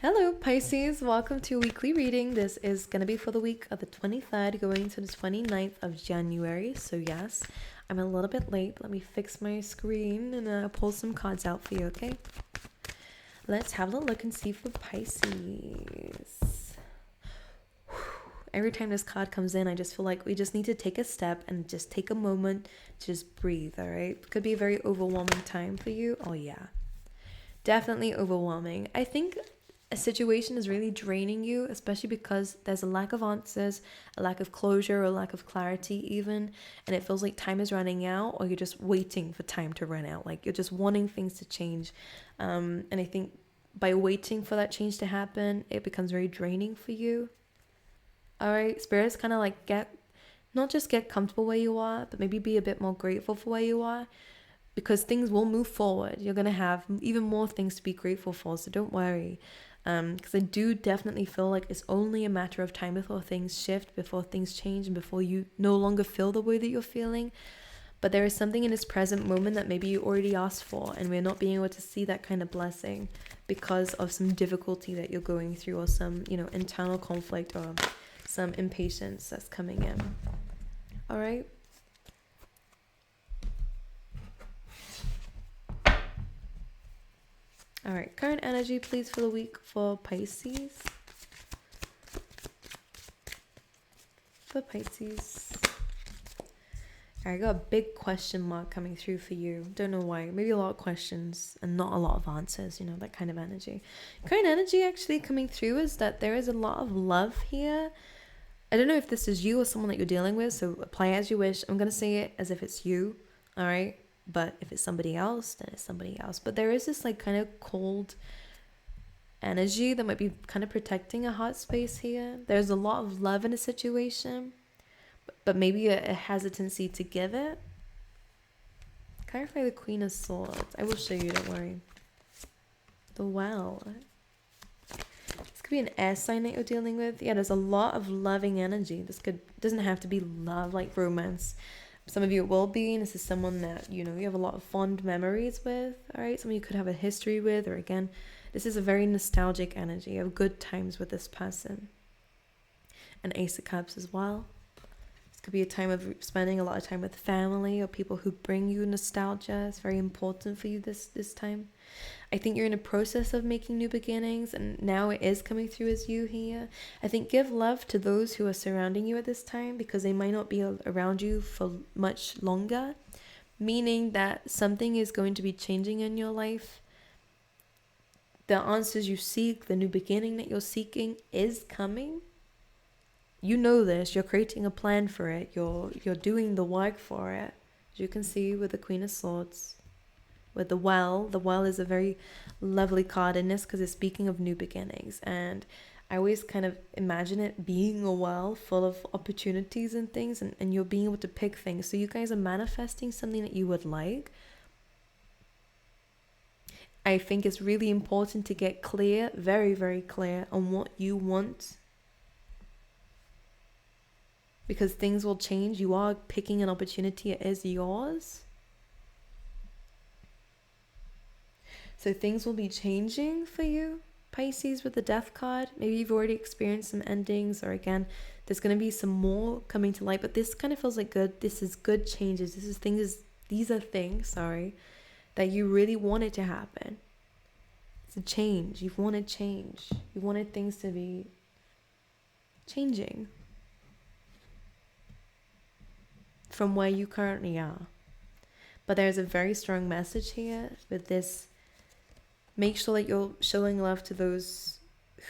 Hello, Pisces. Welcome to weekly reading. This is going to be for the week of the 23rd going to the 29th of January. So, yes, I'm a little bit late. Let me fix my screen and pull some cards out for you, okay? Let's have a look and see for Pisces. Every time this card comes in, I just feel like we just need to take a step and just take a moment to just breathe, all right? It could be a very overwhelming time for you. Oh, yeah. Definitely overwhelming. I think a situation is really draining you, especially because there's a lack of answers, a lack of closure, or a lack of clarity even, and it feels like time is running out, or you're just waiting for time to run out. Like you're just wanting things to change. And I think by waiting for that change to happen, it becomes very draining for you. All right, spirits kind of like not just get comfortable where you are, but maybe be a bit more grateful for where you are, because things will move forward. You're going to have even more things to be grateful for, so don't worry. Because I do definitely feel like it's only a matter of time before things shift, before things change, and before you no longer feel the way that you're feeling. But there is something in this present moment that maybe you already asked for, and we're not being able to see that kind of blessing because of some difficulty that you're going through, or some, internal conflict, or some impatience that's coming in. All right. All right, current energy, please, for the week for Pisces. For Pisces. All right, I got a big question mark coming through for you. Don't know why. Maybe a lot of questions and not a lot of answers, that kind of energy. Current energy actually coming through is that there is a lot of love here. I don't know if this is you or someone that you're dealing with, so apply as you wish. I'm going to say it as if it's you, all right? But if it's somebody else, then it's somebody else. But there is this kind of cold energy that might be kind of protecting a heart space here. There's a lot of love in a situation, but maybe a hesitancy to give it. Clarify the Queen of Swords. I will show you, don't worry. The Well. This could be an air sign that you're dealing with. Yeah, there's a lot of loving energy. Doesn't have to be love like romance. Some of you it will be, and this is someone that, you have a lot of fond memories with, all right? Someone you could have a history with, or again, this is a very nostalgic energy of good times with this person. And Ace of Cups as well. This could be a time of spending a lot of time with family or people who bring you nostalgia. It's very important for you this time. I think you're in a process of making new beginnings, and now it is coming through as you here. I think give love to those who are surrounding you at this time, because they might not be around you for much longer, meaning that something is going to be changing in your life. The answers you seek, the new beginning that you're seeking is coming. You know this. You're creating a plan for it. You're doing the work for it. As you can see with the Queen of Swords. With the Well is a very lovely card in this because it's speaking of new beginnings. And I always kind of imagine it being a well full of opportunities and things, and you're being able to pick things. So you guys are manifesting something that you would like. I think it's really important to get clear, very, very clear on what you want. Because things will change. You are picking an opportunity. It is yours. So things will be changing for you, Pisces, with the Death card. Maybe you've already experienced some endings, or again, there's going to be some more coming to light. But this kind of feels like good. This is good changes. These are things, that you really wanted to happen. It's a change. You've wanted change. You wanted things to be changing from where you currently are. But there's a very strong message here with this. Make sure that you're showing love to those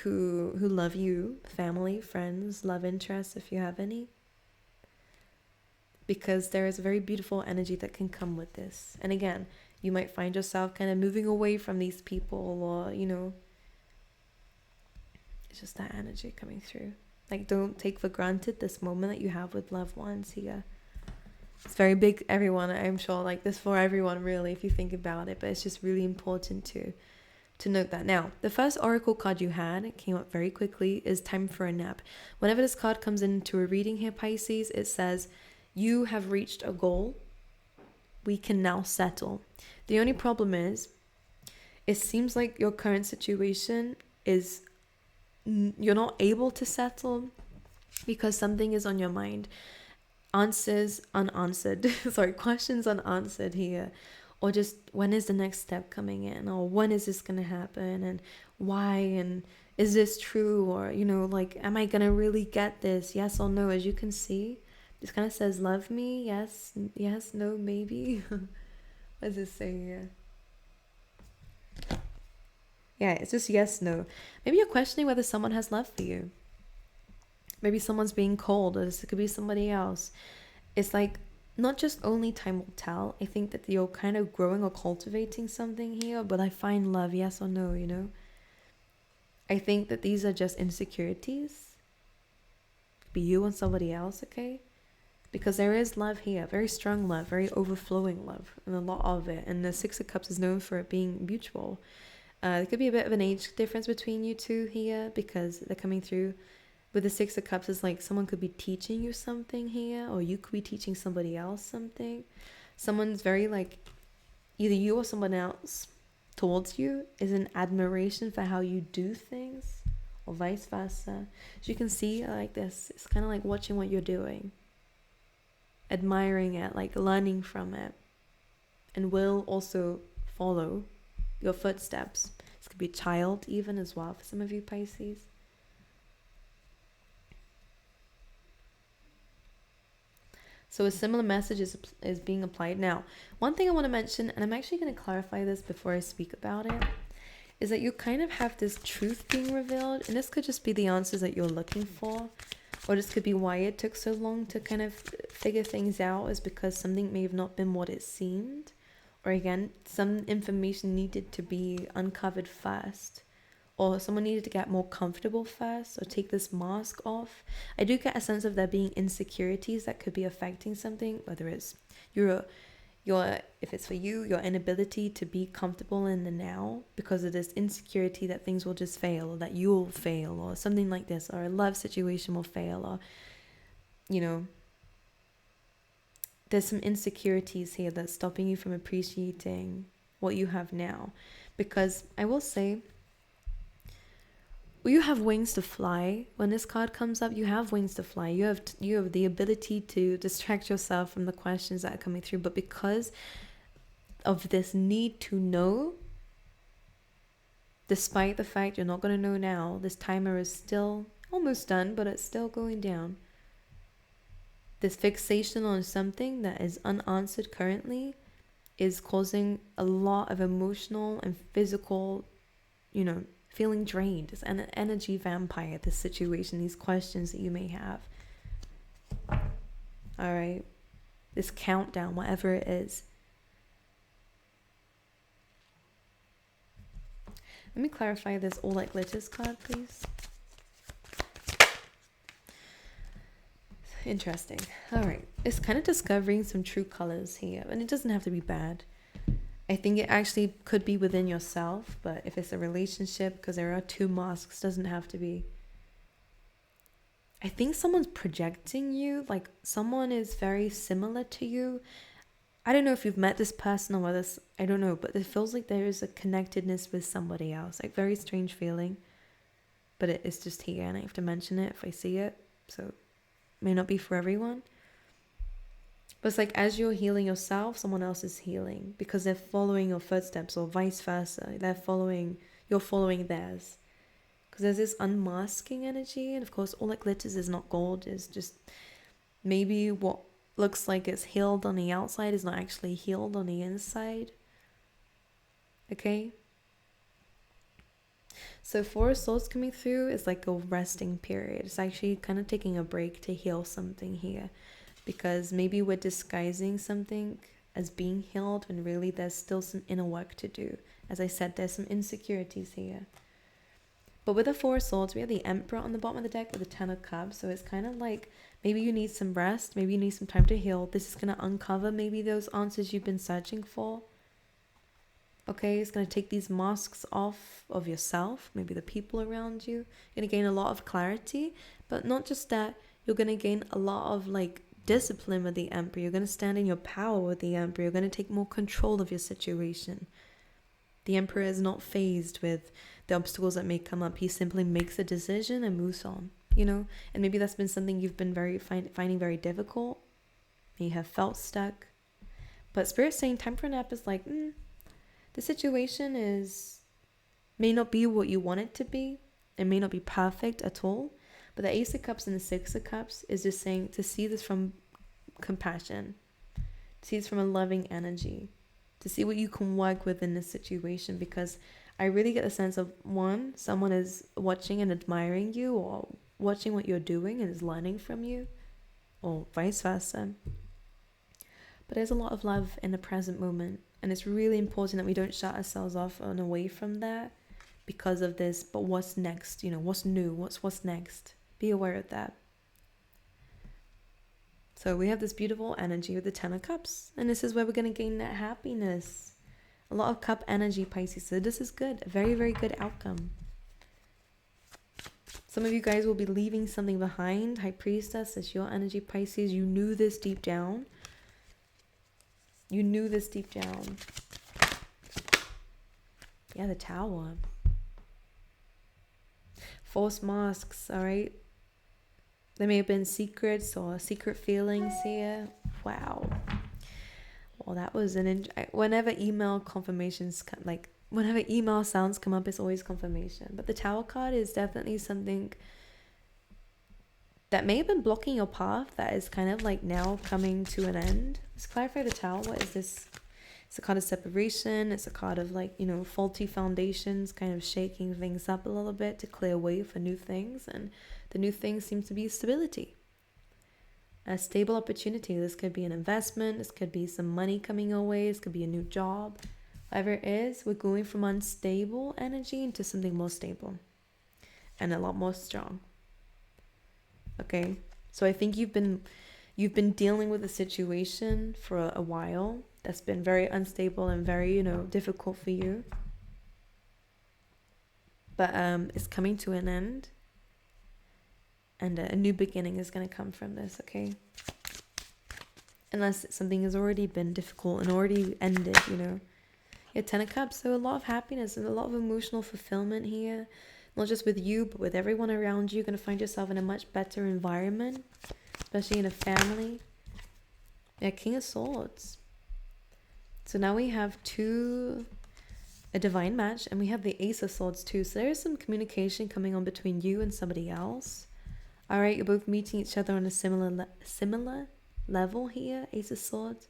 who love you, family, friends, love interests, if you have any. Because there is a very beautiful energy that can come with this. And again, you might find yourself kind of moving away from these people, or, it's just that energy coming through. Like, don't take for granted this moment that you have with loved ones here. It's very big, everyone, I'm sure, like this for everyone really, if you think about it, but it's just really important to note that. Now, the first oracle card you had, it came up very quickly, is Time for a Nap. Whenever this card comes into a reading here, Pisces, it says, you have reached a goal. We can now settle. The only problem is, it seems like your current situation is you're not able to settle because something is on your mind. Answers unanswered. Sorry, questions unanswered here. Or just when is the next step coming in? Or when is this going to happen? And why? And is this true? Or, like, am I going to really get this? Yes or no? As you can see, this kind of says, love me. Yes, yes, no, maybe. What does this say here? Yeah, it's just yes, no. Maybe you're questioning whether someone has love for you. Maybe someone's being cold, or this could be somebody else. It's like, not just only time will tell. I think that you're kind of growing or cultivating something here, but I find love, yes or no, I think that these are just insecurities. Could be you and somebody else, okay? Because there is love here, very strong love, very overflowing love, and a lot of it. And the Six of Cups is known for it being mutual. There could be a bit of an age difference between you two here because they're coming through. With the Six of Cups, is like someone could be teaching you something here, or you could be teaching somebody else something. Someone's very like, either you or someone else towards you is an admiration for how you do things, or vice versa. As you can see, like this, it's kind of like watching what you're doing, admiring it, like learning from it, and will also follow your footsteps. This could be a child even as well for some of you Pisces. So a similar message is being applied. Now, one thing I want to mention, and I'm actually going to clarify this before I speak about it, is that you kind of have this truth being revealed, and this could just be the answers that you're looking for, or this could be why it took so long to kind of figure things out, is because something may have not been what it seemed, or again, some information needed to be uncovered first, or someone needed to get more comfortable first, or take this mask off. I do get a sense of there being insecurities that could be affecting something, whether it's your if it's for you, your inability to be comfortable in the now because of this insecurity that things will just fail, or that you'll fail, or something like this, or a love situation will fail, or there's some insecurities here that's stopping you from appreciating what you have now. Because I will say, you have wings to fly. When this card comes up, you have wings to fly. You have the ability to distract yourself from the questions that are coming through. But because of this need to know, despite the fact you're not going to know now, this timer is still almost done, but it's still going down. This fixation on something that is unanswered currently is causing a lot of emotional and physical, feeling drained. It's an energy vampire, this situation, these questions that you may have. All right. This countdown, whatever it is. Let me clarify this All That Glitters card, please. Interesting. All right. It's kind of discovering some true colors here. And it doesn't have to be bad. I think it actually could be within yourself, but if it's a relationship, because there are two masks, doesn't have to be. I think someone's projecting you, like someone is very similar to you. I don't know if you've met this person or whether I don't know, but it feels like there is a connectedness with somebody else, like very strange feeling, but it's just here and I have to mention it if I see it, so it may not be for everyone. But it's like as you're healing yourself, someone else is healing because they're following your footsteps, or vice versa. You're following theirs. Because there's this unmasking energy, and of course all that glitters is not gold, is just maybe what looks like it's healed on the outside is not actually healed on the inside. Okay? So Four of Swords coming through is like a resting period. It's actually kind of taking a break to heal something here. Because maybe we're disguising something as being healed when really there's still some inner work to do. As I said, there's some insecurities here. But with the Four of Swords, we have the Emperor on the bottom of the deck with the Ten of Cups. So it's kind of like maybe you need some rest. Maybe you need some time to heal. This is going to uncover maybe those answers you've been searching for. Okay, it's going to take these masks off of yourself. Maybe the people around you. You're going to gain a lot of clarity. But not just that, you're going to gain a lot of like discipline with the Emperor. You're going to stand in your power with the Emperor. You're going to take more control of your situation. The Emperor is not fazed with the obstacles that may come up, he simply makes a decision and moves on, you know. And maybe that's been something you've been finding very difficult. You have felt stuck, but Spirit's saying time for a nap is like, the situation may not be what you want it to be. It may not be perfect at all, but the Ace of Cups and the Six of Cups is just saying to see this from compassion, to see this from a loving energy, to see what you can work with in this situation, because I really get the sense of, one, someone is watching and admiring you, or watching what you're doing and is learning from you, or vice versa. But there's a lot of love in the present moment, and it's really important that we don't shut ourselves off and away from that because of this. But what's next? You know, what's new? What's next? Be aware of that. So we have this beautiful energy with the Ten of Cups, and this is where we're going to gain that happiness. A lot of cup energy, Pisces. So this is good. A very, very good outcome. Some of you guys will be leaving something behind. High Priestess, it's your energy, Pisces. You knew this deep down. You knew this deep down. Yeah, the Tower. False masks, all right? There may have been secrets or secret feelings here. Wow. Well, that was whenever email confirmations come, like whenever email sounds come up, it's always confirmation. But the Tower card is definitely something that may have been blocking your path that is kind of like now coming to an end. Let's clarify the Tower. What is this? It's a card of separation. It's a card of, like, you know, faulty foundations, kind of shaking things up a little bit to clear way for new things. And the new thing seems to be stability. A stable opportunity. This could be an investment. This could be some money coming your way. This could be a new job. Whatever it is, we're going from unstable energy into something more stable and a lot more strong. Okay, so I think you've been dealing with a situation for a while that's been very unstable and very, you know, difficult for you. But it's coming to an end, and a new beginning is going to come from this, okay? Unless something has already been difficult and already ended, you know. Yeah, Ten of Cups, so a lot of happiness and a lot of emotional fulfillment here. Not just with you, but with everyone around you. You're going to find yourself in a much better environment, especially in a family. Yeah, King of Swords. So now we have a divine match, and we have the Ace of Swords too. So there is some communication coming on between you and somebody else. All right, you're both meeting each other on a similar level here. Ace of Swords.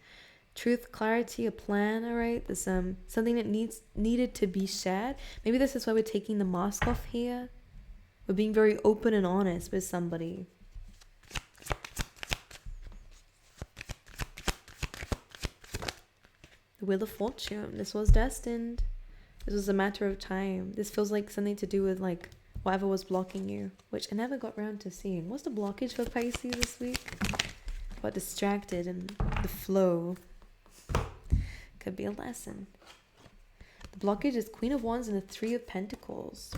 Truth, clarity, a plan. All right, there's something that needed to be shared. Maybe this is why we're taking the mask off here. We're being very open and honest with somebody. The Wheel of Fortune. This was destined. This was a matter of time. This feels like something to do with, like, whatever was blocking you, which I never got around to seeing. What's the blockage for Pisces this week? Got distracted in the flow. Could be a lesson. The blockage is Queen of Wands and the Three of Pentacles.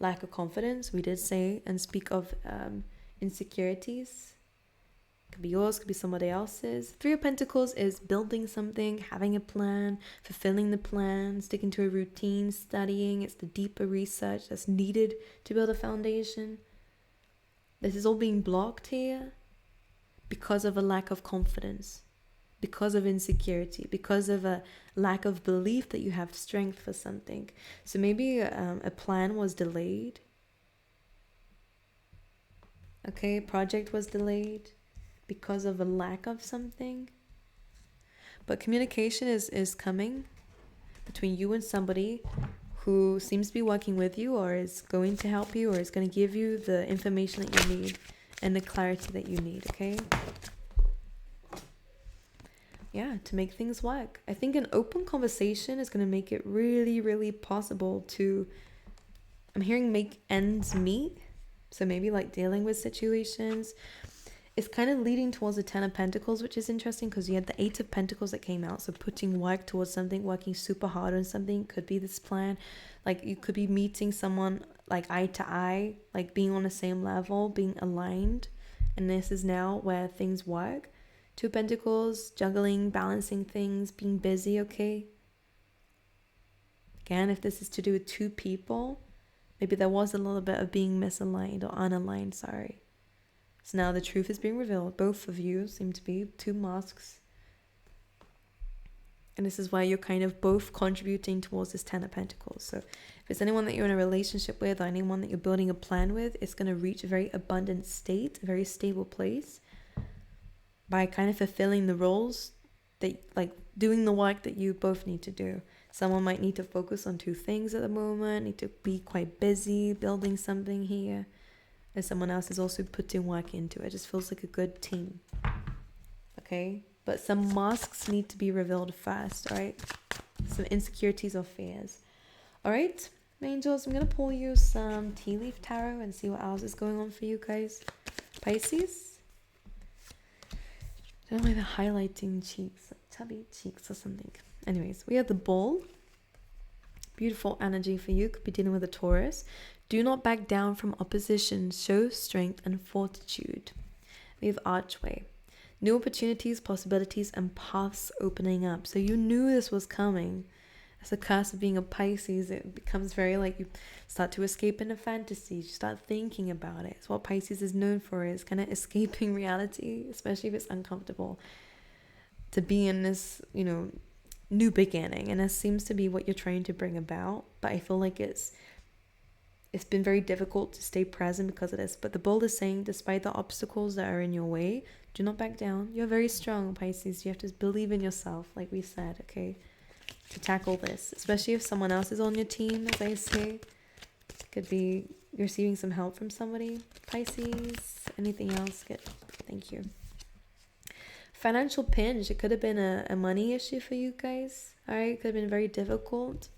Lack of confidence, we did say, and speak of insecurities. Could be yours, could be somebody else's. Three of Pentacles is building something, having a plan, fulfilling the plan, sticking to a routine, studying. It's the deeper research that's needed to build a foundation. This is all being blocked here because of a lack of confidence, because of insecurity, because of a lack of belief that you have strength for something. So maybe a plan was delayed. Okay, project was delayed because of a lack of something. But communication is coming between you and somebody who seems to be working with you, or is going to help you, or is going to give you the information that you need and the clarity that you need, okay? Yeah, to make things work. I think an open conversation is going to make it really, really possible to, I'm hearing, make ends meet. So maybe like dealing with situations. It's kind of leading towards the Ten of Pentacles, which is interesting because you had the Eight of Pentacles that came out. So putting work towards something, working super hard on something, could be this plan. Like you could be meeting someone like eye to eye, like being on the same level, being aligned. And this is now where things work. Two of Pentacles, juggling, balancing things, being busy, okay? Again, if this is to do with two people, maybe there was a little bit of being misaligned or unaligned, sorry. So now the truth is being revealed. Both of you seem to be two masks. And this is why you're kind of both contributing towards this 10 of Pentacles. So if it's anyone that you're in a relationship with or anyone that you're building a plan with, it's going to reach a very abundant state, a very stable place by kind of fulfilling the roles that, like, doing the work that you both need to do. Someone might need to focus on two things at the moment, need to be quite busy building something here. And someone else is also putting work into it. It just feels like a good team. Okay? But some masks need to be revealed first, all right? Some insecurities or fears. All right, angels, I'm going to pull you some tea leaf tarot and see what else is going on for you guys. Pisces? I don't know why they're highlighting cheeks, like chubby cheeks or something. Anyways, we have the Bull. Beautiful energy for you. Could be dealing with a Taurus. Do not back down from opposition. Show strength and fortitude. We have Archway. New opportunities, possibilities, and paths opening up. So you knew this was coming. As a curse of being a Pisces, it becomes very like you start to escape into fantasies. You start thinking about it. It's what Pisces is known for, is kind of escaping reality, especially if it's uncomfortable. To be in this, you know, new beginning. And that seems to be what you're trying to bring about. But I feel like it's been very difficult to stay present because of this. But the Bull is saying, despite the obstacles that are in your way, do not back down. You're very strong, Pisces. You have to believe in yourself, like we said, okay? To tackle this. Especially if someone else is on your team, as I say. Could be receiving some help from somebody. Pisces. Anything else? Good. Thank you. Financial pinch. It could have been a money issue for you guys. Alright? Could have been very difficult.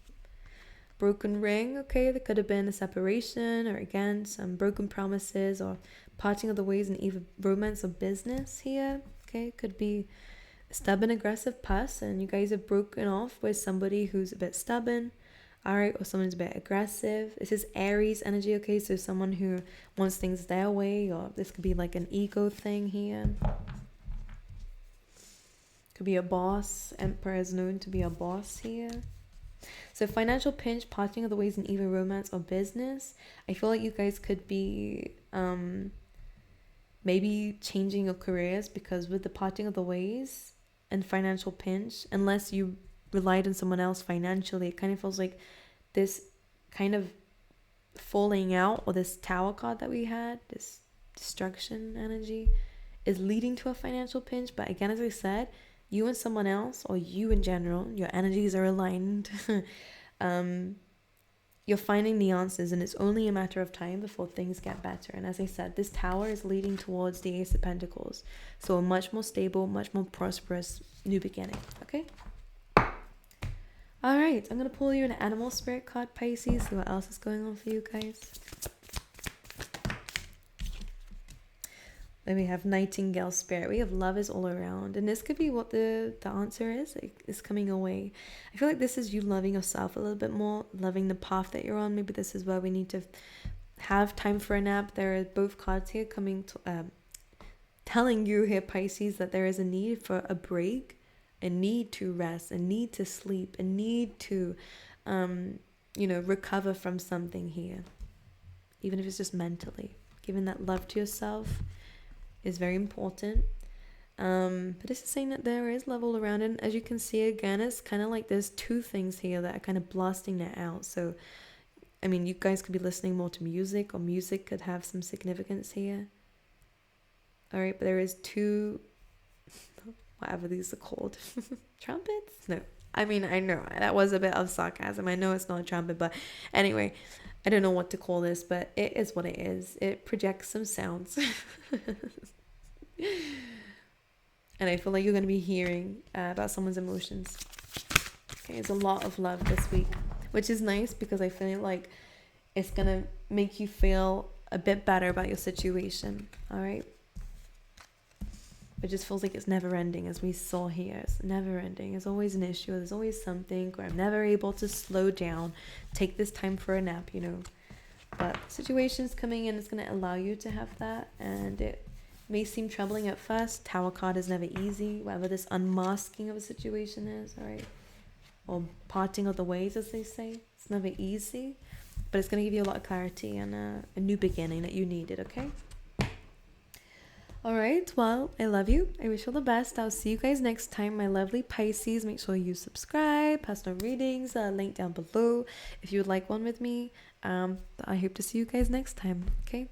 Broken ring, okay, there could have been a separation, or again some broken promises or parting of the ways in either romance or business here. Okay, could be a stubborn, aggressive person. You guys have broken off with somebody who's a bit stubborn, all right, or someone's a bit aggressive. This is Aries energy, okay, so someone who wants things their way, or this could be like an ego thing here. Could be a boss. Emperor is known to be a boss here. So financial pinch, parting of the ways in either romance or business. I feel like you guys could be maybe changing your careers, because with the parting of the ways and financial pinch, unless you relied on someone else financially, it kind of feels like this kind of falling out, or this Tower card that we had, this destruction energy, is leading to a financial pinch. But again, as I said, you and someone else, or you in general, your energies are aligned. You're finding the answers, and it's only a matter of time before things get better. And as I said, this Tower is leading towards the Ace of Pentacles. So a much more stable, much more prosperous new beginning. Okay? All right. I'm going to pull you an animal spirit card, Pisces. See what else is going on for you guys. Then we have Nightingale spirit. We have love is all around. And this could be what the answer is. It's coming away. I feel like this is you loving yourself a little bit more, loving the path that you're on. Maybe this is where we need to have time for a nap. There are both cards here coming to, telling you here, Pisces, that there is a need for a break, a need to rest, a need to sleep, a need to, recover from something here. Even if it's just mentally. Giving that love to yourself is very important. But this is saying that there is love all around, and as you can see, again, it's kind of like there's two things here that are kind of blasting that out. So I mean, you guys could be listening more to music, or music could have some significance here. All right, but there is two, whatever these are called, trumpets? No, I mean, I know that was a bit of sarcasm. I know it's not a trumpet, but anyway, I don't know what to call this, but it is what it is. It projects some sounds. And I feel like you're going to be hearing about someone's emotions. Okay, there's a lot of love this week, which is nice because I feel like it's going to make you feel a bit better about your situation. All right. It just feels like it's never ending, as we saw here. It's never ending. There's always an issue. There's always something where I'm never able to slow down, take this time for a nap, you know. But situations coming in is going to allow you to have that. And it may seem troubling at first. Tower card is never easy, whatever this unmasking of a situation is, all right? or parting of the ways, as they say. It's never easy, but it's going to give you a lot of clarity and a new beginning that you needed, okay? All right, well, I love you. I wish you all the best. I'll see you guys next time, my lovely Pisces. Make sure you subscribe, personal readings, link down below if you would like one with me. I hope to see you guys next time, okay?